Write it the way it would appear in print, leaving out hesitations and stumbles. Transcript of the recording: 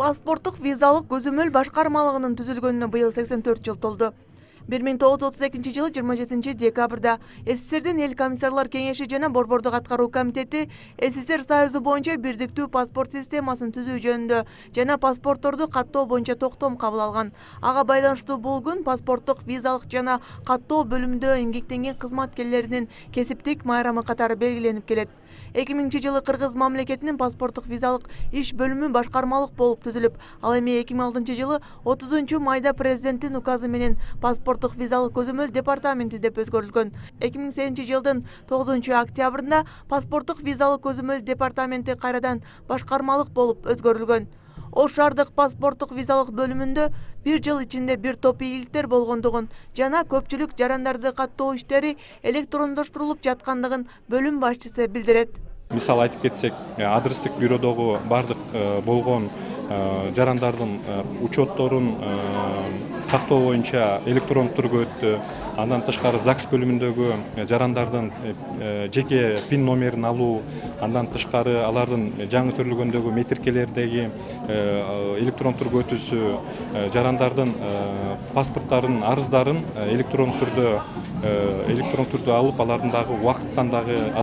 Паспорттук визалык көзөмөл башкармалыгынын түзүлгөнүнө быйыл 84 жыл толду. 1932 жылы 27 декабрда СССРдин Эл комиссарлар кеңеши жана Борбордук аткаруу комитети СССР Союзу боюнча бирдиктүү паспорт системасын түзүү жөнүндө жана паспортторду каттоо боюнча токтом кабыл алган. Ага байланыштуу бул күн паспорттук визалык жана каттоо бөлүмүндө эмгектенген кызматкерлеринин кесиптик майрамы катары белгиленип келет. 2000 жылы Кыргыз мамлекетинин паспорттук визалык иш бөлүмү башкармалык болуп түзүлүп, ал эми 2006 жылы 30 майда президенттин указы менен паспорттук визалык көзөмөл департаменти деп өзгөрүлгөн. 2008 жылдын 9 октябрында паспорттук визалык көзөмөл департаменти кайрадан башкармалык болуп өзгөрүлгөн. Ош шаардык паспорттук визалык бөлүмүндө бир жыл ичинде бир топ ийгиликтер болгондугун жана көпчүлүк жарандарды каттоо иштери электрондоштурулуп жаткандыгын бөлүм башчысы билдирет. Мисал айтып кетсек, адрестик бюродогу бардык болгон жарандардын учетторун тактоо боюнча электрондук түргө өттү. Андан тышкары ЗАГС бөлүмүндөгү жарандардын жеке пин номерин алуу, андан тышкары алардын жаңы төрөлгөндөгү метиркелердеги электрондук түргө өтүүсү, жарандардын арыздарын электрондук түрдө алып, алардын дагы убакыттан дагы